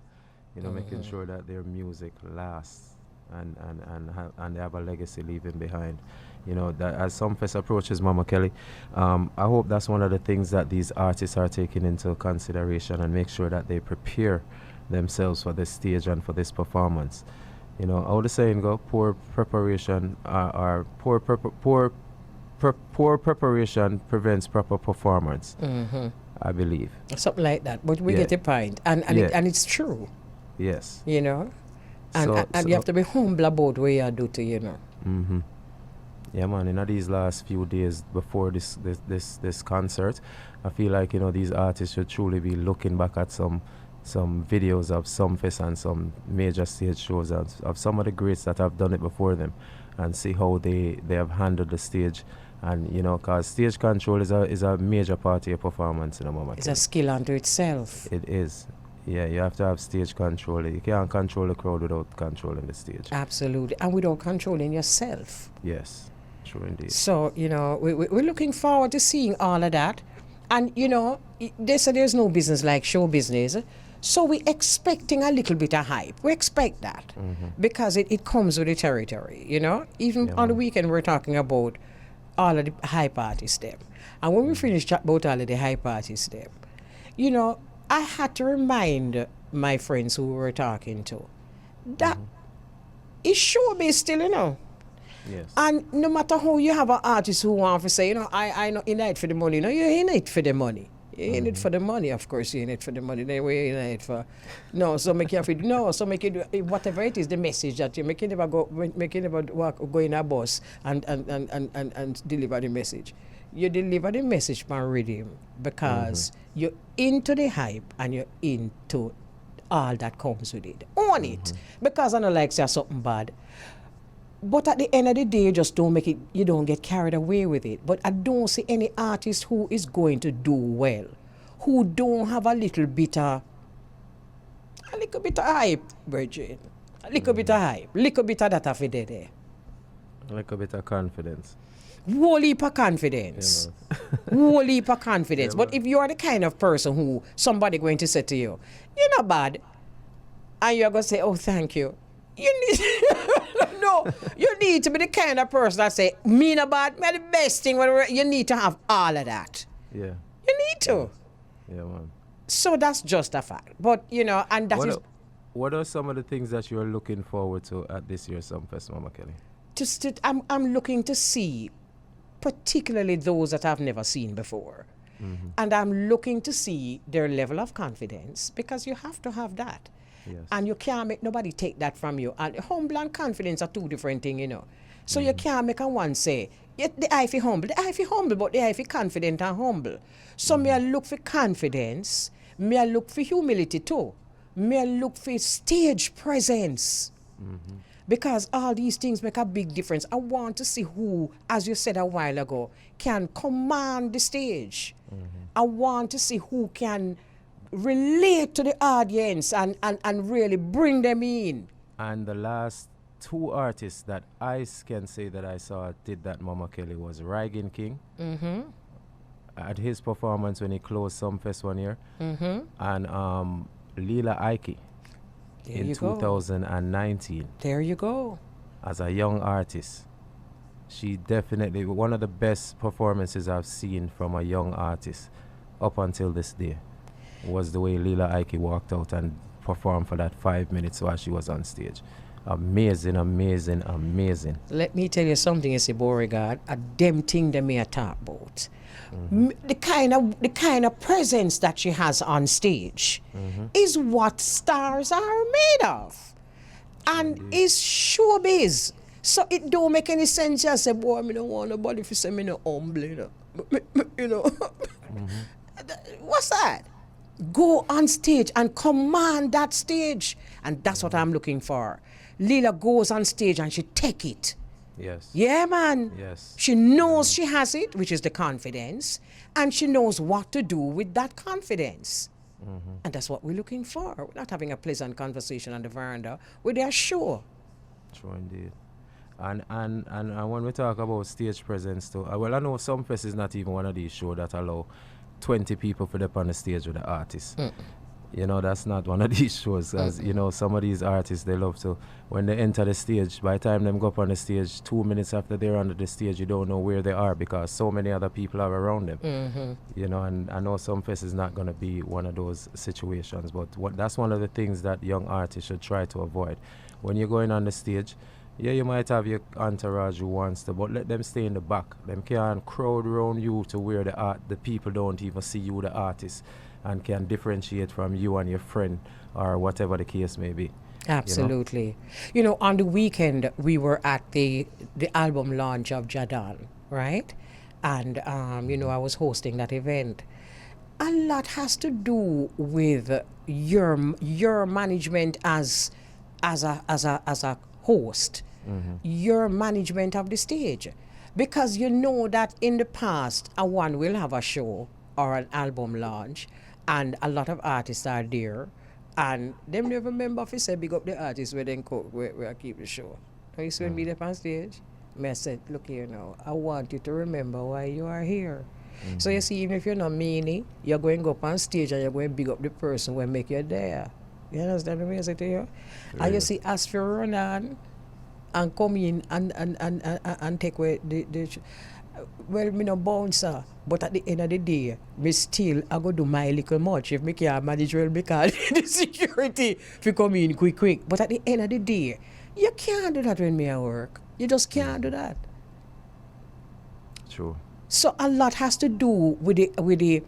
You know, making sure that their music lasts and they have a legacy leaving behind. You know, that as Sumfest approaches, Mama Kelly, I hope that's one of the things that these artists are taking into consideration and make sure that they prepare themselves for this stage and for this performance. You know, how the saying go, poor preparation or poor preparation prevents proper performance. I believe Something like that. But we get the point. And it's true. Yes. You know? And you have to be humble about what you do to, you know. Yeah, man, in these last few days before this concert, I feel like, you know, these artists should truly be looking back at some videos of Sumfest and some major stage shows of some of the greats that have done it before them and see how they have handled the stage. And, you know, because stage control is a major part of your performance in a moment. It's a skill unto itself. It is. Yeah, you have to have stage control. You can't control the crowd without controlling the stage. Absolutely. And without controlling yourself. Yes, true indeed. So, you know, we're looking forward to seeing all of that. And, you know, they say there's no business like show business. So we're expecting a little bit of hype. We expect that because it comes with the territory, you know. Even on the weekend, we're talking about all of the hype artists them. And when we finish chat about all of the hype artists them, you know, I had to remind my friends who we were talking to that it's showbiz still, you know. Yes. And no matter how you have an artist who wants to say, you know, I not in it for the money. No, you're in it for the money. You're in it for the money, of course. You're in it for the money. Then we're in it for so make you so make you do whatever it is, the message that you make you never go in a bus and deliver the message. You deliver the message by rhythm because you're into the hype and you're into all that comes with it. Own it. Because I don't like say something bad. But at the end of the day, you just don't make it, you don't get carried away with it. But I don't see any artist who is going to do well, who don't have a little bit of hype, Virgin. A little bit of hype. Little bit of that for there. A little bit of confidence. Whole heap of confidence. Whole heap of confidence. But if you are the kind of person who somebody going to say to you, you're not bad, and you're going to say, oh, thank you. You need you need to be the kind of person that say, me not bad, me the best thing. You need to have all of that. Yeah. You need to. Yeah, man. So that's just a fact. But, you know, and that what are some of the things that you're looking forward to at this year's Sumfest, Mama Kelly? I'm looking to see particularly those that I've never seen before. And I'm looking to see their level of confidence because you have to have that. Yes. And you can't make nobody take that from you. And humble and confidence are two different things, you know. So you can't make a one say, the I feel humble, but the I feel confident and humble. So me I look for confidence, me I look for humility too. Me I look for stage presence. Because all these things make a big difference. I want to see who, as you said a while ago, can command the stage. I want to see who can relate to the audience and really bring them in. And the last two artists that I can say that I saw did that, Mama Kelly, was Rygin King at his performance when he closed Sumfest one year, and Leela Ike in 2019. There you go. As a young artist, she definitely one of the best performances I've seen from a young artist up until this day. Was the way Leela Ike walked out and performed for that 5 minutes while she was on stage. Amazing, amazing, amazing. Let me tell you something, Issy Beauregard, a damn thing that me a talk about. The kind of presence that she has on stage is what stars are made of. And is showbiz. So it don't make any sense just say, boy, I don't want nobody to say me no humble, you know. You know. What's that? Go on stage and command that stage. And that's what I'm looking for. Leela goes on stage and she take it. Yes. Yeah, man. Yes. She knows she has it, which is the confidence, and she knows what to do with that confidence. And that's what we're looking for. We're not having a pleasant conversation on the veranda. We're there, sure. True indeed. And when we talk about stage presence too, well, I know some fest is not even one of these shows that allow 20 people for up on the stage with the artist. You know, that's not one of these shows. As you know, some of these artists, they love to, when they enter the stage, by the time them go up on the stage, 2 minutes after they're under the stage, you don't know where they are because so many other people are around them. You know, and I know some fest is not going to be one of those situations, but that's one of the things that young artists should try to avoid. When you're going on the stage, yeah, you might have your entourage who wants to, but let them stay in the back. Them can't crowd around you to where the people don't even see you, the artist, and can differentiate from you and your friend or whatever the case may be. Absolutely. You know, on the weekend, we were at the album launch of Jadon, right? And, you know, I was hosting that event. A lot has to do with your management as a host, your management of the stage. Because you know that in the past, one will have a show or an album launch, and a lot of artists are there, and them never remember if you say big up the artists where they where I keep the show. And you see when me up on stage, me I said, look here now, I want you to remember why you are here. So you see, even if you're not meanie, you're going to go up on stage and you're going to big up the person who make you there. You understand what I say to you? And you see, as for run on and come in and take away the well, me no bouncer, but at the end of the day, I go do my little much if me can't manage well because the security if you come in quick. But at the end of the day, you can't do that when me at work. You just can't do that. True. So a lot has to do with the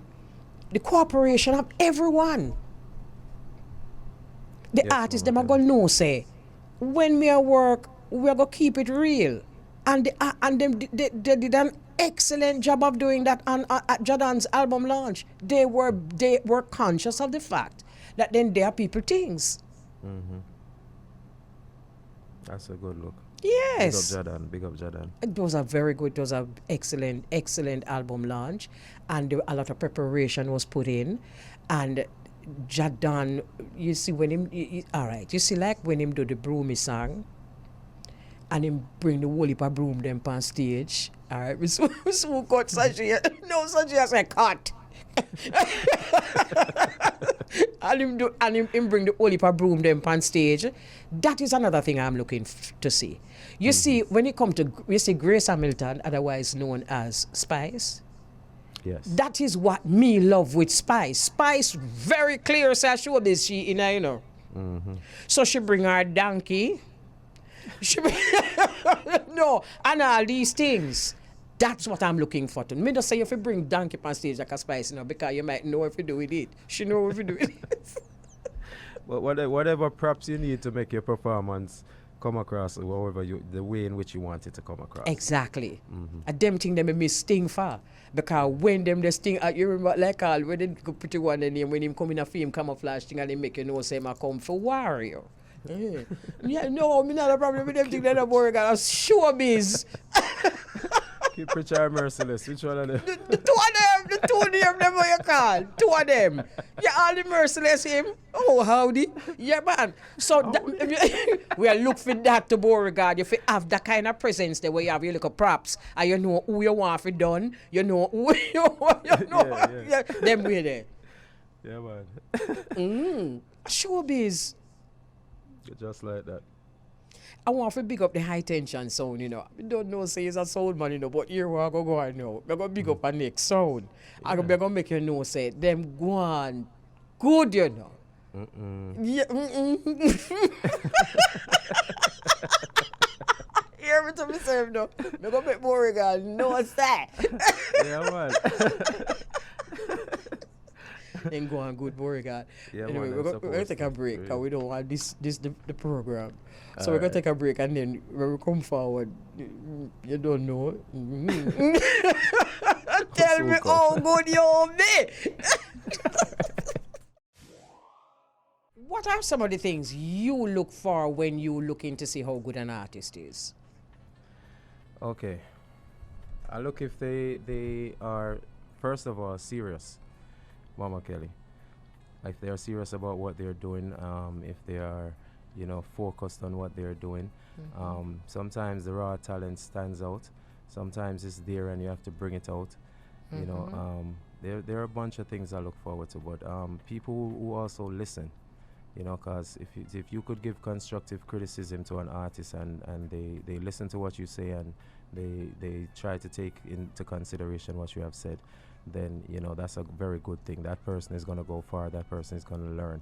cooperation of everyone. The artists, them are gonna know say, when me at work, we're gonna keep it real. And they did an excellent job of doing that at Jadon's album launch. They were conscious of the fact that then there are people things. That's a good look. Yes. Big up Jadon. Those are very good. Those are excellent album launch, and a lot of preparation was put in. And Jadon, you see when him, all right. You see like when him do the broomy song. And him bring the whole heap of broom them on stage. All right, we so cut Saji. No, Saji has a cut. and him bring the whole heap of broom them on stage. That is another thing I'm looking to see. You see, when it comes to, you see Grace Hamilton, otherwise known as Spice. Yes. That is what me love with Spice. Spice very clear, so I show this she in you know. So she bring her donkey. No, and all these things. That's what I'm looking for. Me just say if you bring donkey on stage like a Spice, you know, because you might know if you do with it. She know if you do it. But whatever props you need to make your performance come across, however the way in which you want it to come across. Exactly. And them thing them miss sting for. Because when them the sting, you remember like all when they go pretty one name when him come in a film camouflage thing and they make you know say I come for warrior. Yeah, no, me not a problem with them thing that boy got a showbiz. Keep Richard Merciless. Which one of them? The two of them, what you call? Two of them. Yeah, all the Merciless him. Oh, howdy. Yeah, man. So we are look for that to Beauregard. If you have that kind of presence there where you have your little props and you know who you want for done, you know who you know. Yeah. Them way there. Yeah, man. Showbiz. Just like that. I want to big up the high tension sound, you know. I don't know say it's a sound man, you know, but here we are go on now. We're going to big up a next sound. Yeah. I'm going to make you know say them go on good, you know. Yeah. Hear me to myself now. I'm going to make Morrigan know what's that. Yeah, man. Then go on good Beauregard. Yeah, anyway, man, we're going to take a break because we don't want this the program. So we're going to take a break and then when we come forward, you don't know. Tell me how good you'll be. What are some of the things you look for when you looking to see how good an artist is? Okay. I look if they are, first of all, serious, Mama Kelly. If they are serious about what they're doing, if they are, focused on what they're doing. Sometimes the raw talent stands out. Sometimes it's there and you have to bring it out. There are a bunch of things I look forward to, but people who also listen, because if you could give constructive criticism to an artist and they listen to what you say and they try to take into consideration what you have said, then that's a very good thing. That person is going to go far. That person is going to learn.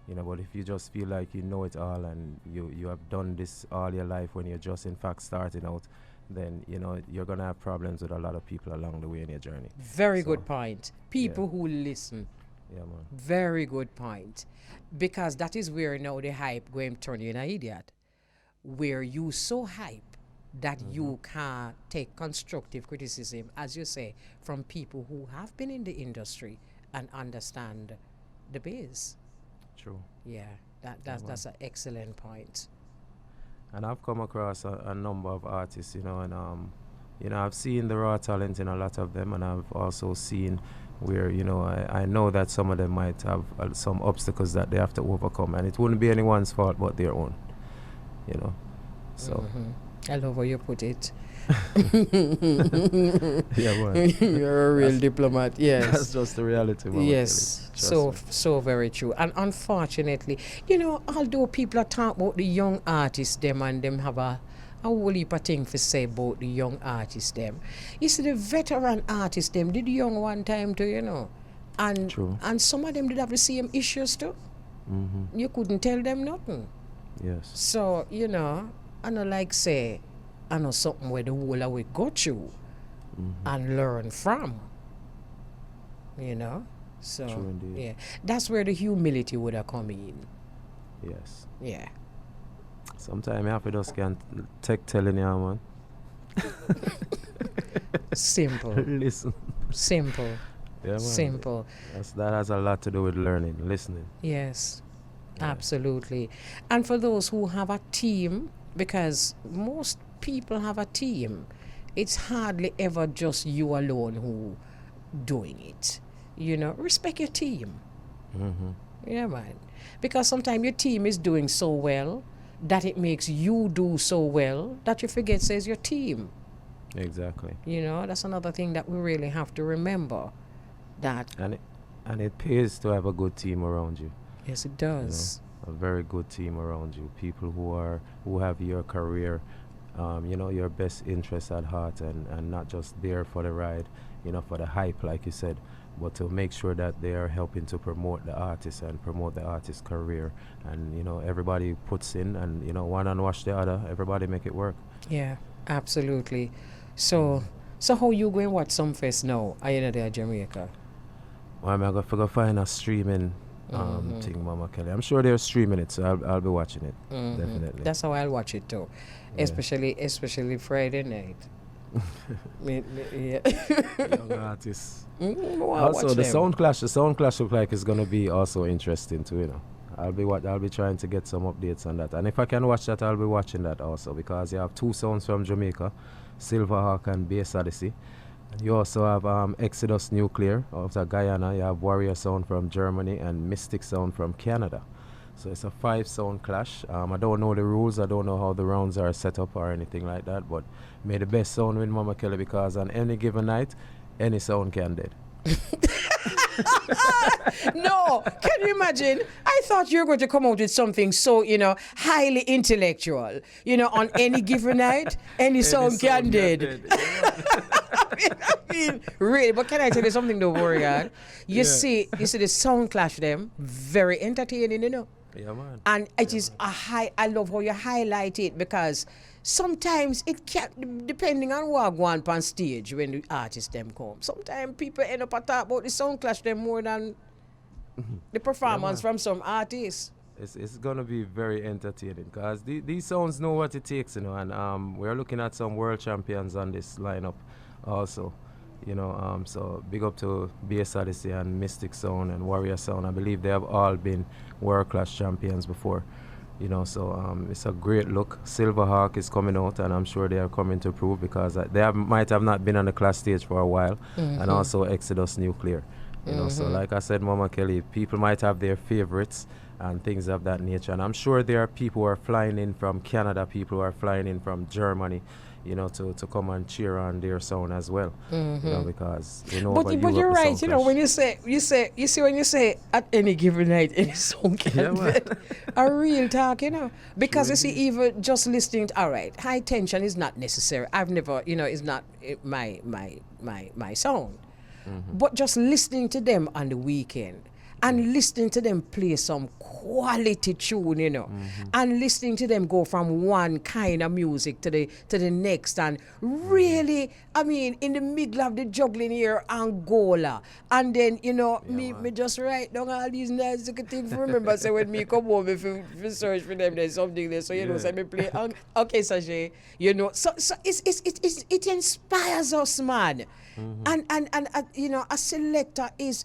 But if you just feel like you know it all and you have done this all your life when you're just in fact starting out, then you're going to have problems with a lot of people along the way in your journey. Very good point. People who listen. Yeah, man. Very good point. Because that is where now the hype going to turn you in an idiot. Where you so hype that you can take constructive criticism, as you say, from people who have been in the industry and understand the biz. True. Yeah, that's an excellent point. And I've come across a number of artists, and I've seen the raw talent in a lot of them, and I've also seen where, I know that some of them might have some obstacles that they have to overcome, and it wouldn't be anyone's fault but their own, so. I love how you put it. Yeah, man. You're a real diplomat, yes. That's just the reality, man. Yes, so very true. And unfortunately, although people are talking about the young artists them and them have a whole heap of things to say about the young artists them. You see the veteran artists them did young one time too, And True. And some of them did have the same issues too. You couldn't tell them nothing. Yes. So, I know like say, I know something where the whole of we go through and learn from. So True indeed. yeah. That's where the humility would have come in. Yes. Yeah. Sometimes you have to just can't take telling you, man. Simple. Listen. Simple. Yeah, man. Simple. That has a lot to do with learning, listening. Yes. Yeah. Absolutely. And for those who have a team, because most people have a team, it's hardly ever just you alone who doing it. Respect your team. Yeah, man. Because sometimes your team is doing so well that it makes you do so well that you forget says your team. Exactly. That's another thing that we really have to remember. That And it pays to have a good team around you. yes, it does. A very good team around you. People who have your career, your best interest at heart and not just there for the ride, for the hype, like you said, but to make sure that they are helping to promote the artist and promote the artist's career. And, everybody puts in and, one and wash the other. Everybody make it work. Yeah, absolutely. So how you going watch some fest now? Are you there, Jamaica? Well, I'm going to find a streaming thing, Mama Kelly. I'm sure they're streaming it, so I'll be watching it. Definitely. That's how I'll watch it too. Yeah. Especially Friday night. Yeah. Young artists. I'll Also, watch the them. sound clash look like it's gonna be also interesting too. I'll be trying to get some updates on that, and if I can watch that, I'll be watching that also because you have two sounds from Jamaica, Silverhawk and Bass Odyssey. And you also have Exodus Nuclear out of Guyana. You have Warrior Sound from Germany and Mystic Sound from Canada. So it's a 5-sound clash. I don't know the rules. I don't know how the rounds are set up or anything like that. But may the best sound win, Mama Kelly, because on any given night, any sound can dead. No, can you imagine? I thought you were going to come out with something so, highly intellectual. On any given night, any sound can dead. I mean, really, but can I tell you something though, Warrior? You see the sound clash them, very entertaining, Yeah, man. And it is I love how you highlight it because sometimes it can, depending on what go on stage when the artists them come. Sometimes people end up talk about the sound clash them more than the performance from some artists. It's gonna be very entertaining because these sounds know what it takes, and we're looking at some world champions on this lineup also. So big up to Bass Odyssey and Mystic Sound and Warrior Sound. I believe they have all been world class champions before. It's a great look. Silverhawk is coming out, and I'm sure they are coming to prove, because might have not been on the class stage for a while, and also Exodus Nuclear. So like I said, Mama Kelly, people might have their favorites and things of that nature, and I'm sure there are people who are flying in from Canada, people who are flying in from Germany, to come and cheer on their sound as well. Because but you're right. When you say at any given night, any song can be a real talk. Because you see, even just listening to, all right, high tension is not necessary. I've never, is not my sound. But just listening to them on the weekend, and listening to them play some quality tune, and listening to them go from one kind of music to the next, and really, in the middle of the juggling here, Angola, and then me just write down all these nice things. Remember, say when me come home, if you search for them, there's something there, so say me play. Okay, Sashay, so it inspires us, man, and a selector is.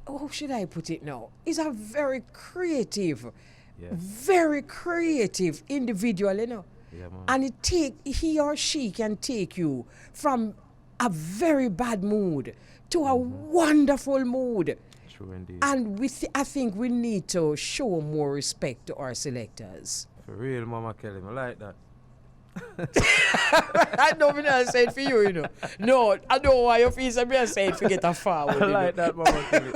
How should I put it now? He's a very creative individual, Yeah, man. And he or she can take you from a very bad mood to a wonderful mood. True indeed. And I think we need to show more respect to our selectors. For real, Mama Kelly, I like that. I don't mean I say it for you, No, I don't know why you feel me I say it to get a forward. I like that, Mama Kelly.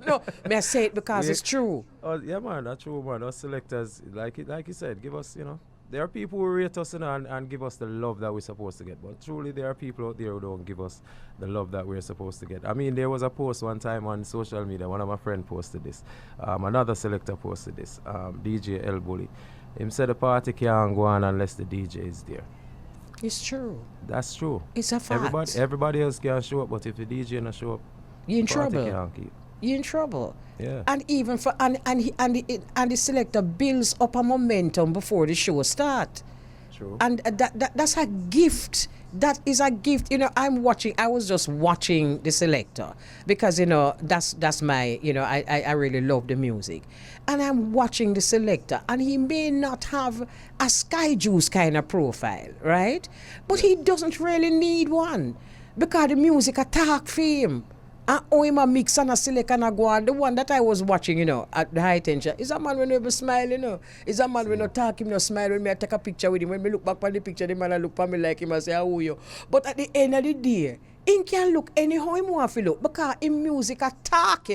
No, me I say it because it's true. Oh, yeah, man, that's true, man. Us selectors, like you said, give us, there are people who rate us and give us the love that we're supposed to get. But truly, there are people out there who don't give us the love that we're supposed to get. There was a post one time on social media. One of my friends posted this. Another selector posted this. DJ El Bully. Him said the party can't go on unless the DJ is there. It's true. That's true. It's a fact. Everybody else can show up, but if the DJ not show up, you're in party trouble. can't keep. You're in trouble. Yeah. And even for and the selector builds up a momentum before the show start. True. And that's a gift. That is a gift. I was just watching the selector because that's my I really love the music. And I'm watching the selector, and he may not have a Sky Juice kind of profile, right? But he doesn't really need one, because the music attack for him. And him a mix and a select and a go on. The one that I was watching, at the high tension, is a man when never smile, Is a man when no talk, him no smile. When me I take a picture with him, when me look back on the picture, the man I look for me like him and say, how are you? But at the end of the day, he can look anyhow he want to look, because him music attack,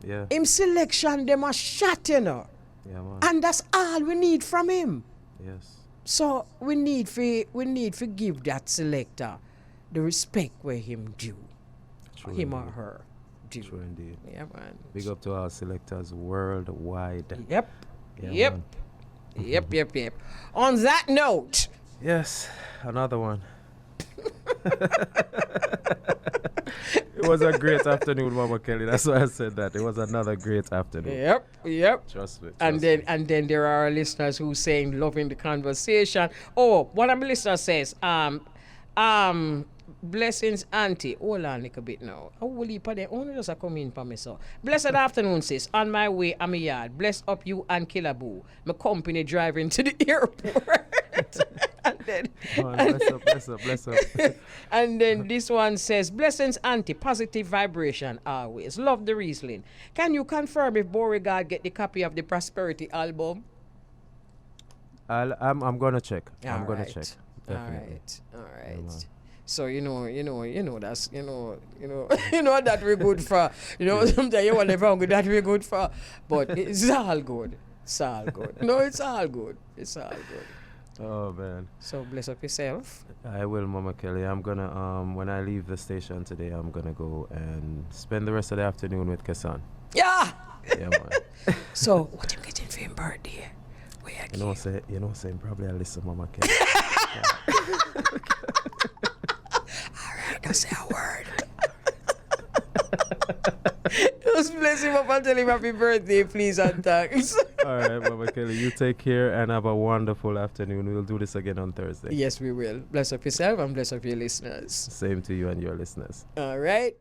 Yeah. Him selection, them a shot, Yeah, man. And that's all we need from him. Yes. So we need to give that selector the respect where him due. True Him indeed. or her due. True indeed. Yeah, man. Big up to our selectors worldwide. Yep. Yeah, Yep. man. Yep. On that note. Yes, another one. It was a great afternoon, Mama Kelly. That's why I said that. It was another great afternoon. Yep. Trust me. And then there are listeners who saying loving the conversation. Oh, one of my listeners says, blessings, auntie. Hold on a little bit now. I will leave there. Only just come in for me, so. Blessed afternoon, sis. On my way, I'm a yard. Bless up you and Killaboo. My company driving to the airport. Bless up. And then this one says, blessings, auntie. Positive vibration always. Love the Riesling. Can you confirm if Beauregard get the copy of the Prosperity album? I'm gonna check. I'm gonna Alright. check. Definitely. All right. Yeah, man. So that's that we're good for. Sometimes you want to find that we're good for, but it's all good. It's all good. No, it's all good. It's all good. Oh man. So bless up yourself. I will, Mama Kelly. I'm gonna when I leave the station today, I'm gonna go and spend the rest of the afternoon with Kessan. Yeah. Yeah, man. So what you getting for your birthday? Where You know, saying probably I listen, Mama Kelly. Alright, don't say a word. Just bless him up and tell him happy birthday, please, and thanks. All right, Mama Kelly, you take care and have a wonderful afternoon. We'll do this again on Thursday. Yes, we will. Bless up yourself and bless up your listeners. Same to you and your listeners. All right.